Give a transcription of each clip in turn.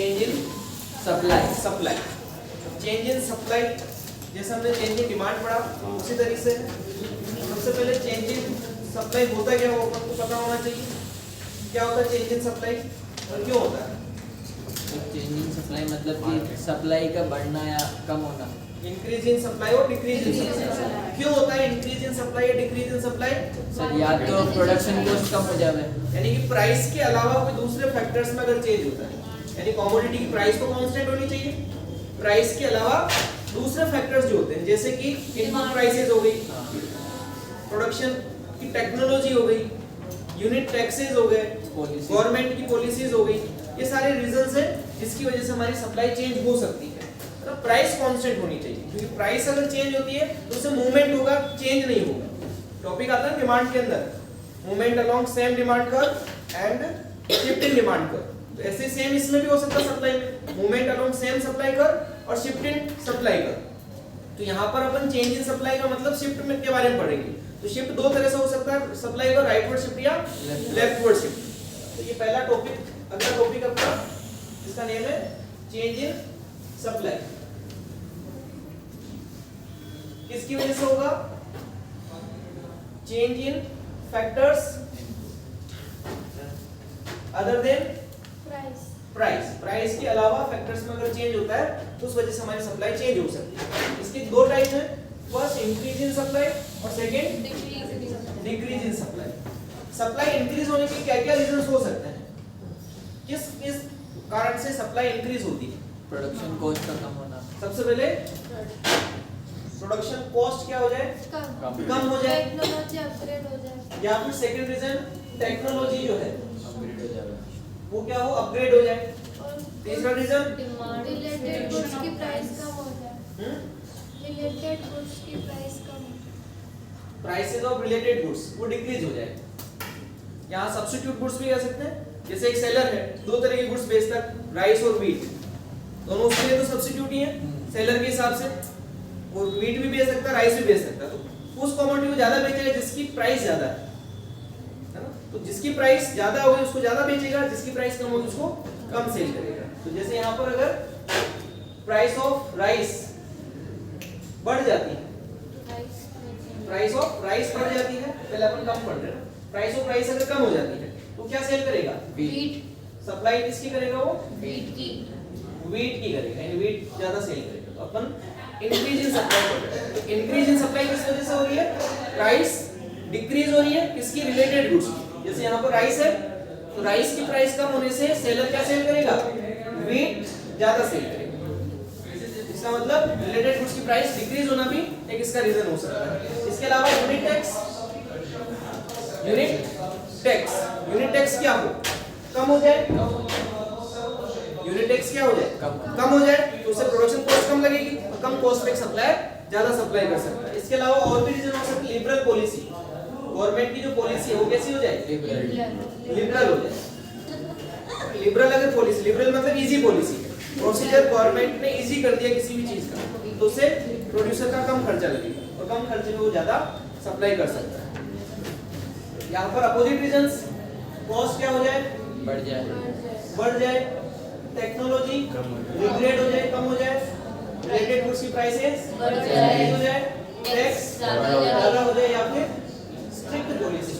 Change in supply change in supply, जैसे हमने change in demand पढ़ा उसी तरीके से सबसे पहले चेंज इन सप्लाई होता क्या वो आपको पता होना चाहिए। क्या होता है चेंज इन सप्लाई और क्यों होता है? चेंज इन सप्लाई मतलब कि सप्लाई का बढ़ना या कम होना। इंक्रीज इन सप्लाई और डिक्रीज इन सप्लाई। क्यों होता है इंक्रीज इन सप्लाई या डिक्रीज इन सप्लाई? सर या तो प्रोडक्शन कॉस्ट कम हो जावे, यानी कि प्राइस के अलावा कोई दूसरे फैक्टर्स में अगर चेंज होता है, यानी कमोडिटी की प्राइस तो कांस्टेंट होनी चाहिए, प्राइस के अलावा दूसरे फैक्टर्स जो होते हैं जैसे कि इनपुट प्राइसेस हो गई, प्रोडक्शन की टेक्नोलॉजी हो गई, यूनिट टैक्सेस हो गए, गवर्नमेंट की पॉलिसीज हो गई, ये सारे रीजंस हैं जिसकी वजह से हमारी सप्लाई चेंज हो सकती है। तो प्राइस कांस्टेंट होनी चाहिए, क्योंकि प्राइस अगर चेंज होती है तो उससे मूवमेंट होगा, चेंज नहीं होगा। टॉपिक आता है डिमांड के अंदर, movement along same demand curve and shift in demand curve. तो ऐसे सेम इसमें भी हो सकता है सप्लाई में, movement along same supply curve और शिफ्ट इन सप्लाई कर्व। तो यहाँ पर अपन चेंज इन सप्लाई का मतलब शिफ्ट में के बारे में पढ़ेंगे। तो शिफ्ट दो तरह से हो सकता है, सप्लाई का राइटवर्ड शिफ्ट या लेफ्टवर्ड शिफ्ट। तो ये पहला टॉपिक, अगला टॉपिक अपना इसका नेम है चेंज इन सप्लाई। किसकी वजह से होगा? Change in factors other than price के अलावा फैक्टर्स में अगर चेंज होता है तो उस वजह से हमारी सप्लाई चेंज हो सकती है। इसके दो टाइप हैं, फर्स्ट इंक्रीज इन सप्लाई और second decrease in supply. Supply increase होने के क्या क्या रीजंस हो सकते हैं? किस कारण से सप्लाई इंक्रीज होती है? प्रोडक्शन कॉस्ट का कम होना। सबसे पहले प्रोडक्शन कॉस्ट क्या हो जाए? कम हो जाए, टेक्नोलॉजी अपग्रेड हो जाए, या फिर सेकंड रीजन टेक्नोलॉजी जो है अपग्रेड हो जावे, वो क्या हो? अपग्रेड हो जाए। और तीसरा रीजन रिलेटेड गुड्स की प्राइस कम हो जाए, रिलेटेड गुड्स की प्राइस कम हो जाए, प्राइसेस ऑफ रिलेटेड गुड्स वो डिक्रीज हो जाए। यहाँ सब्स्टिट्यूट गुड्स भी कह सकते हैं, जैसे एक सेलर है दो तरह के गुड्स बेचता है, राइस और व्हीट, दोनों उसके लिए तो सब्स्टिट्यूट ही है सेलर के हिसाब से। वो व्हीट भी बेच सकता है, राइस भी बेच सकता है, तो उस कमोडिटी को ज्यादा बेचेगा जिसकी प्राइस ज्यादा है ना। तो जिसकी प्राइस ज्यादा होगी उसको ज्यादा बेचेगा, जिसकी प्राइस कम होगी उसको कम सेल करेगा। तो जैसे यहाँ पर अगर प्राइस ऑफ राइस बढ़ जाती है, प्राइस ऑफ राइस बढ़ जाती है, पहले अपन कम पढ़ रहे हैं, प्राइस ऑफ राइस अगर कम हो जाती है तो क्या सेल करेगा? व्हीट सप्लाई किसकी करेगा? वो व्हीट की करेगा, यानी व्हीट ज्यादा सेल करेगा। तो अपन इंक्रीज इन सप्लाई पढ़ रहे हैं। तो इंक्रीज इन सप्लाई किस वजह से हो रही है? प्राइस डिक्रीज हो रही है किसकी? रिलेटेड गुड्स की। जैसे यहाँ पर राइस है तो राइस की प्राइस कम होने से सेलर क्या सेल करेगा? व्हीट ज्यादा सेल करेगा। इसका मतलब रिलेटेड गुड्स की प्राइस डिक्रीज होना भी एक इसका रीजन हो सकता है। इसके अलावा यूनिट टैक्स क्या हो? कम हो जाए, यूनिट टैक्स क्या हो जाए? कम हो जाए, तो उससे प्रोडक्शन कॉस्ट कम लगेगी और कम कॉस्ट में सप्लाई ज्यादा सप्लाई कर सकता है। इसके अलावा और भी रीजन हो सकते हैं, लिबरल पॉलिसी, गवर्नमेंट की जो पॉलिसी है वो कैसी हो जाए? लिबरल हो जाए। लिबरल अगर पॉलिसी, लिबरल मतलब इजी पॉलिसी, प्रोसीजर गवर्नमेंट ने इजी कर दिया किसी भी चीज का, तो उससे प्रोड्यूसर का कम खर्चा लगेगा और कम खर्चे में वो ज्यादा सप्लाई कर सकता है। यहाँ पर अपोजिट रीजंस, कॉस्ट क्या हो जाए? बढ़ जाए, टेक्नोलॉजी डिग्रेड हो जाए, कम हो जाए, रिलेटेड गुड्स की प्राइसेस बढ़ हो जाए, जाए, टैक्स ज्यादा हो जाए, या फिर स्ट्रिक्ट पॉलिसी,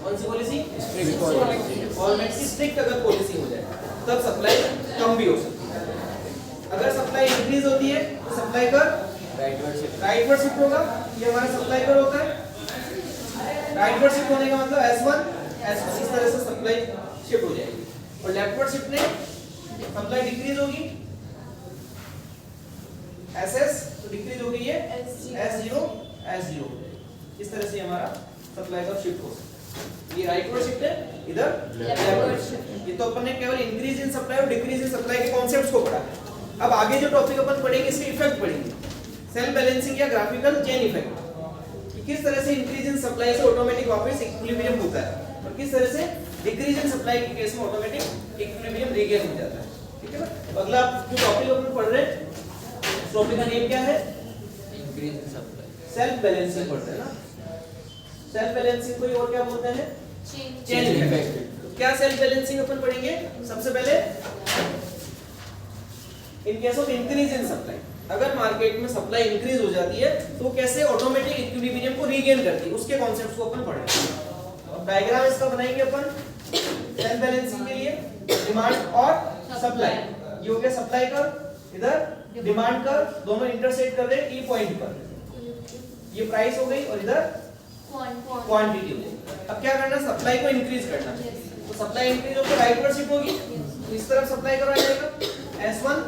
कौन सी पॉलिसी? स्ट्रिक्ट पॉलिसी, गवर्नमेंट की स्ट्रिक्ट अगर पॉलिसी हो जाए तब सप्लाई कम भी हो सकती है। अगर सप्लाई इंक्रीज होती है तो सप्लाई का राइटवर्ड शिफ्ट होगा, ये हमारा सप्लाई कर होता है। राइटवर्ड शिफ्ट होने का मतलब S1 S2 इस तरह से सप्लाई शिफ्ट हो जाएगी, और लेफ्टवर्ड शिफ्ट में सप्लाई डिक्रीज होगी, SS तो डिक्रीज होगी, ये S0 इस तरह से हमारा सप्लाई का शिफ्ट हो सकता है। ये राइटवर्ड शिफ्ट है, इधर लेफ्टवर्ड शिफ्ट। ये तो अपन ने केवल इंक्रीज इन सप्लाई और डिक्रीज इन सप्लाई के कॉन्सेप्ट्स को पढ़ा। अब आगे जो टॉपिक अपन पढ़ेंगे इसके इफेक्ट पढ़ेंगे, सेल्फ बैलेंसिंग या ग्राफिकल चेन इफेक्ट, कि किस तरह से इंक्रीज इन सप्लाई से ऑटोमेटिक वापस इक्विलिब्रियम होता है और किस तरह से डिक्रीज इन सप्लाई के केस में ऑटोमेटिक इक्विलिब्रियम रीगेन हो जाता है। ठीक है ना। तो अगला जो टॉपिक अपन पढ़ रहे हैं, टॉपिक का नेम क्या है? Increase in supply, self balancing पढ़ते हैं ना। सेल्फ बैलेंसिंग को और क्या बोलते हैं? Chain effect. तो क्या सेल्फ बैलेंसिंग अपन पढ़ेंगे? सबसे पहले in case of increase in supply, अगर मार्केट में सप्लाई इंक्रीज हो जाती है तो कैसे ऑटोमेटिक इक्विलिब्रियम को रीगेन करती है, उसके कॉन्सेप्ट्स को अपन पढ़ेंगे। अब डायग्राम इसका बनाएंगे अपन सेल्फ बैलेंसिंग के लिए, डिमांड और सप्लाई। ये हो गया सप्लाई कर्व, इधर डिमांड कर्व, दोनों इंटरसेक्ट कर रहे हैं ई पॉइंट पर। ये प्राइस हो गई और इधर क्वांटिटी हो गई। अब क्या करना, सप्लाई को इंक्रीज करना। तो सप्लाई इंक्रीज हो तो राइट पर शिफ्ट होगी, तो इस तरफ सप्लाई करो आ जाएगा S1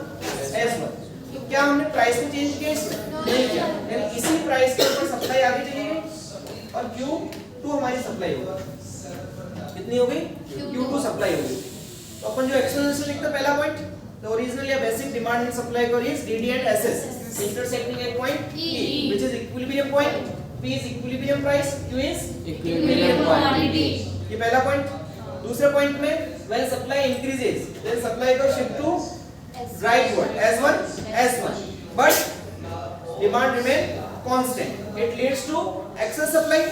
S1। तो क्या हमने प्राइस को चेंज किया इसमें? नहीं किया, यानी इसी प्राइस के ऊपर सप्लाई आगे चली गई और Q2 हमारी सप्लाई हो गई। कितनी हो गई? Q2 सप्लाई हो गई। तो अपन जो एक्सप्लेनेशन लिखते हैं पहला पॉइंट, the original या basic demand and supply curve is DD and SS intersecting at point E, which is equilibrium point. P is equilibrium price, Q is Equilibrium quantity. ये पहला पॉइंट। दूसरे पॉइंट में when supply increases then supply curve shift to rightward S1 S1 but demand remain constant. It leads to excess supply.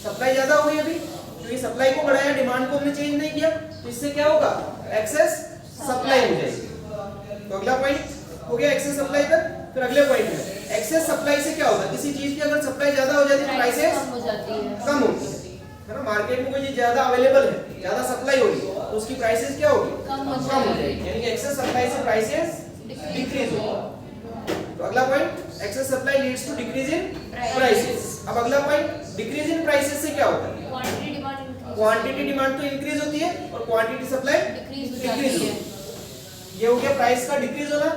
Supply ज्यादा हो गई अभी, क्योंकि supply को बढ़ाया, डिमांड को हमने चेंज नहीं किया, तो इससे क्या होगा? एक्सेस सप्लाई हो जाएगी। तो अगला पॉइंट हो गया एक्सेस सप्लाई तक। फिर अगले पॉइंट में एक्सेस सप्लाई से क्या होगा? किसी चीज की अगर सप्लाई ज्यादा हो जाती है तो प्राइसेस कम हो जाती है, कम होगी, है ना। मार्केट में कोई चीज ज्यादा अवेलेबल है, ज्यादा सप्लाई होगी, तो उसकी प्राइसेस क्या होगी? कम हो जाएगी, यानी कि एक्सेस सप्लाई से प्राइसेस डिक्रीज होगी। तो अगला point excess supply leads to decrease in prices. अब अगला पॉइंट डिक्रीज इन प्राइसेस से क्या होता है? क्वांटिटी डिमांड तो इंक्रीज होती है और क्वांटिटी सप्लाई डिक्रीज होती है। ये हो गया प्राइस का डिक्रीज होना।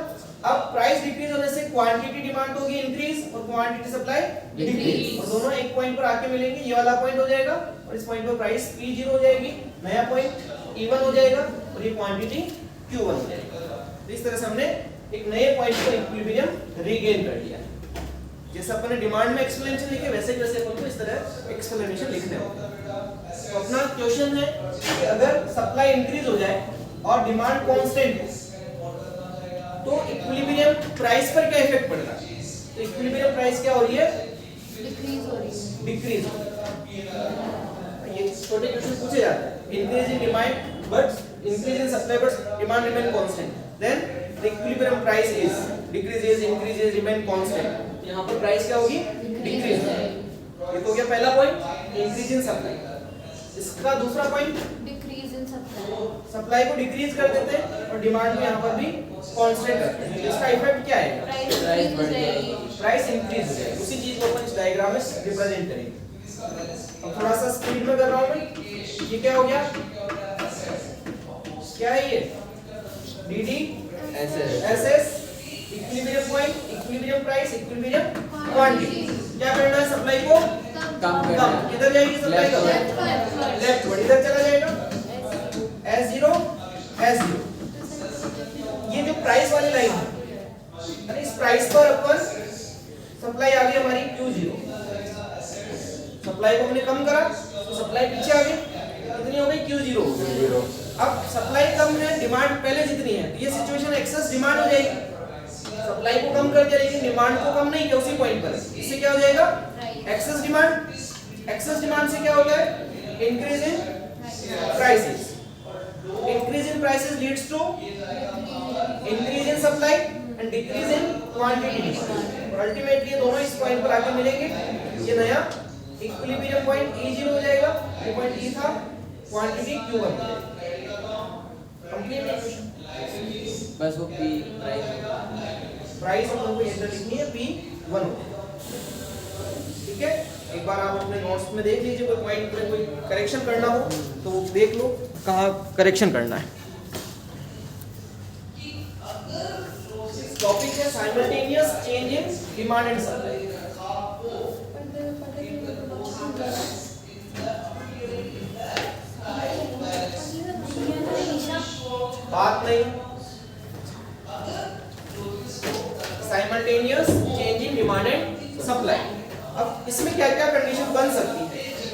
अब प्राइस डिक्रीज होने से क्वांटिटी डिमांड होगी इंक्रीज और क्वांटिटी सप्लाई डिक्रीज, और दोनों एक पॉइंट पर आके मिलेंगे। ये वाला पॉइंट हो जाएगा और इस पॉइंट पर प्राइस P0 हो जाएगी, नया पॉइंट E1 हो जाएगा और ये क्वांटिटी Q1 हो जाएगी। तो इस तरह से हमने एक नए पॉइंट पर इक्विलिब्रियम रीगेन कर लिया। जैसे अपन ने डिमांड में एक्सप्लेनेशन लिखे वैसे वैसे अपन को इस तरह एक्सप्लेनेशन लिखने होगा। तो अपना क्वेश्चन है कि अगर सप्लाई इंक्रीज हो जाए और डिमांड कांस्टेंट हो तो इक्विलिब्रियम प्राइस पर क्या इफेक्ट पड़ेगा? तो इक्विलिब्रियम प्राइस क्या हो रही है? डिक्रीज हो रही है, डिक्रीज। ये छोटे क्वेश्चन पूछे जाते हैं। Increase in demand but increase in supply but demand remain constant, then the equilibrium price is decreases increases remain constant. यहां पर प्राइस क्या होगी? डिक्रीज। ये तो हो गया पहला पॉइंट, इंक्रीज इन सप्लाई। इसका दूसरा point, decrease in supply, supply को डिक्रीज कर देते हैं और डिमांड को यहां पर भी कांस्टेंट रखते हैं। इसका इफेक्ट क्या है? प्राइस बढ़ जाएगी, प्राइस इंक्रीज हो जाएगी। उसी चीज को अपन इस डायग्राम में रिप्रेजेंट करेंगे। अब थोड़ा सा स्पीड में कर रहा हूं मैं। ये क्या हो गया? क्या है ये? DD SS equilibrium point, equilibrium price, equilibrium quantity. क्या करना है? सप्लाई को कम करना है। किधर जाएगी सप्लाई का? लेफ्ट वर्ड, इधर चला जाएगा S0 S0। ये जो प्राइस वाली लाइन है, इस प्राइस पर अपन सप्लाई आ गई हमारी Q0। सप्लाई को हमने कम करा तो सप्लाई पीछे आ गई, कितनी हो गई? Q0। अब सप्लाई कम है, डिमांड पहले जितनी है, तो ये सिचुएशन एक्सेस डिमांड हो जाएगी। सप्लाई को कम कर दिया लेकिन डिमांड को कम नहीं किया उसी पॉइंट पर, इससे क्या हो जाएगा? Excess demand. एक्सेस डिमांड से क्या होता है? Increase in prices. Increase in prices leads to increase in supply and decrease in quantity demand. और अल्टीमेटली दोनों इस पॉइंट पर आके मिलेंगे। ये नया इक्विलिब्रियम पॉइंट E0 हो जाएगा, ये पॉइंट E था, क्वांटिटी Q1 हो जाएगा। कंप्लीट है क्वेश्चन। बस वो P प्राइस हम लोगों को इधर लिखनी है P1 हो जाएगा। ठीक है, एक बार आप अपने नोट्स में देख लीजिए, कोई पॉइंट में कोई करेक्शन करना हो तो देख लो कहाँ करेक्शन करना है। टॉपिक है simultaneous change in demand and supply. बात नहीं, simultaneous change in demand and supply. अब इसमें क्या क्या कंडीशन बन सकती है?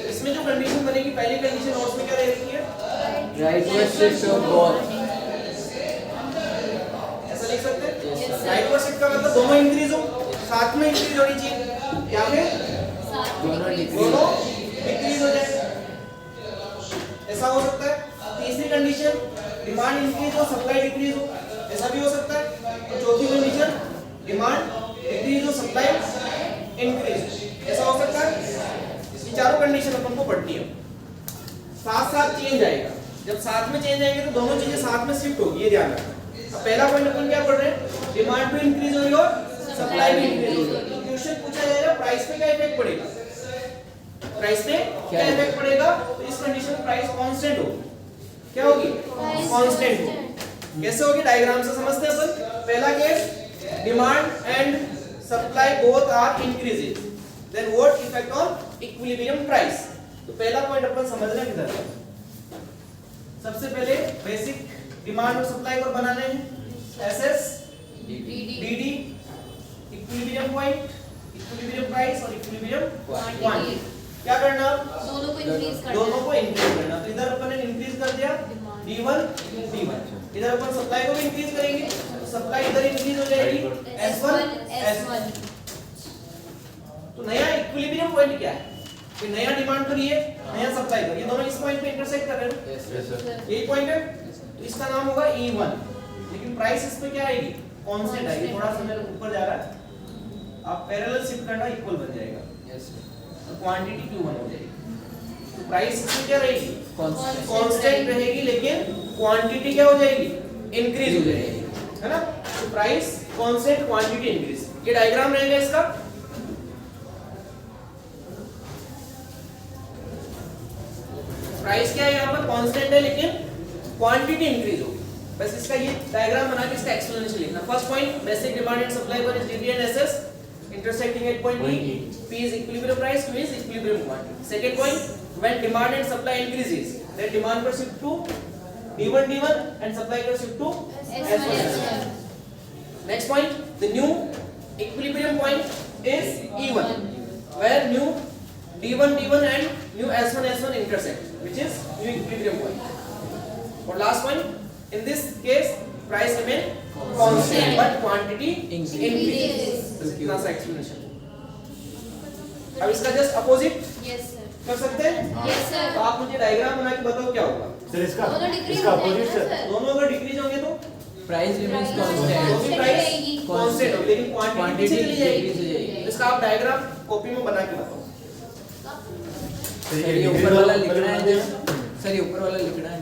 इसमें जो कंडीशन बनेगी, पहली कंडीशन नोट्स में क्या दे रखी है? Rightward shift of both. ऐसा लिख सकते हैं। राइटवर्ड शिफ्ट का मतलब दोनों इंक्रीज हो, साथ में इंक्रीज होनी चाहिए, या फिर दोनों डिक्रीज हो जाए, ऐसा हो सकता है। तीसरी कंडीशन डिमांड इंक्रीज हो सप्लाई डिक्रीज हो, ऐसा भी हो सकता है। और चौथी कंडीशन डिमांड डिक्रीज और सप्लाई इंक्रीज। ऐसा हो सकता है। ये चारों कंडीशन अपन को पढ़नी है। साथ साथ चेंज आएगा, जब साथ में चेंज आएंगे तो दोनों चीजें साथ में शिफ्ट होगी, ये ध्यान रखना। अब पहला पॉइंट अपन क्या पढ़ रहे हैं, डिमांड भी इंक्रीज हो रही है और सप्लाई भी इंक्रीज हो रही है। तो क्वेश्चन पूछा जाएगा प्राइस पे क्या इफेक्ट पड़ेगा, प्राइस पे क्या इफेक्ट पड़ेगा। तो इस कंडीशन में प्राइस कांस्टेंट होगी, क्या होगी, कांस्टेंट होगी। कैसे होगी, डायग्राम से समझते हैं अपन। पहला case, demand and supply both are increasing, then what effect on equilibrium price. तो पहला पॉइंट अपन समझ रहे हैं किधर है। सबसे पहले बेसिक डिमांड और सप्लाई को बनाने हैं, SS DD, equilibrium point, equilibrium price और इक्विलिब्रियम क्वांटिटी। क्या करना, दोनों को इंक्रीज करना, दोनों को इंक्रीज करना। तो इधर अपन ने इंक्रीज कर दिया D1 D1, इधर अपन सप्लाई को भी इंक्रीज करेंगे, सप्लाई इधर इंक्रीज हो जाएगी S1 S1। तो नया इक्विलिब्रियम पॉइंट क्या है, कि नया डिमांड कर रही है, नया सप्लाई कर, ये दोनों इस पॉइंट पे इंटरसेक्ट कर रहे हैं। Yes sir. यही पॉइंट है, तो इसका नाम होगा E1। लेकिन प्राइस इस पे क्या आएगी, कांस्टेंट आएगी। थोड़ा सा मेरे ऊपर जा रहा है, आप पैरेलल शिफ्ट करना, इक्वल बन जाएगा। यस तो क्वांटिटी Q1 हो जाएगी। तो प्राइस इसमें क्या रहेगी, कांस्टेंट कांस्टेंट रहेगी, लेकिन क्वांटिटी क्या हो जाएगी, इंक्रीज हो जाएगी, है ना। तो प्राइस कांस्टेंट, क्वांटिटी इंक्रीज, ये डायग्राम रहेगा इसका। प्राइस क्या है यहाँ पर, कांस्टेंट है, लेकिन क्वांटिटी इंक्रीज होगी। बस इसका ये डायग्राम बना के इसका एक्सप्लेनेशन लिखना। First point, basic demand and supply पर is DD and SS intersecting at point E. P is equilibrium price, Q is equilibrium quantity. Second point, when demand and supply increases, then demand per shift to D1 D1 and supply per shift to S1 S1. Next point, the new equilibrium point is E1, where new D1 D1 and new S1 S1 intersect, which is new equilibrium point. Or last point, in this case, price remain constant, but quantity increases. इतना सा explanation. अब इसका just opposite yes sir, कर सकते हैं। Yes sir. तो आप मुझे डायग्राम बना के बताओ क्या होगा। सर इसका दोनों डिक्रीज इसका हो जाएंगे अपोजिट ना सर। सर। दोनों अगर डिक्रीज होंगे तो प्राइस रिमेंस Price कांस्टेंट, दोनों प्राइस रहेगी। कांस्टेंट होगी, लेकिन क्वांटिटी पीछे चली जाएगी। decrease हो जाएगी। तो इसका आप डायग्राम कॉपी में बना के बताओ। सर ये ऊपर वाला लिखना है, सर ये ऊपर वाला लिखना है।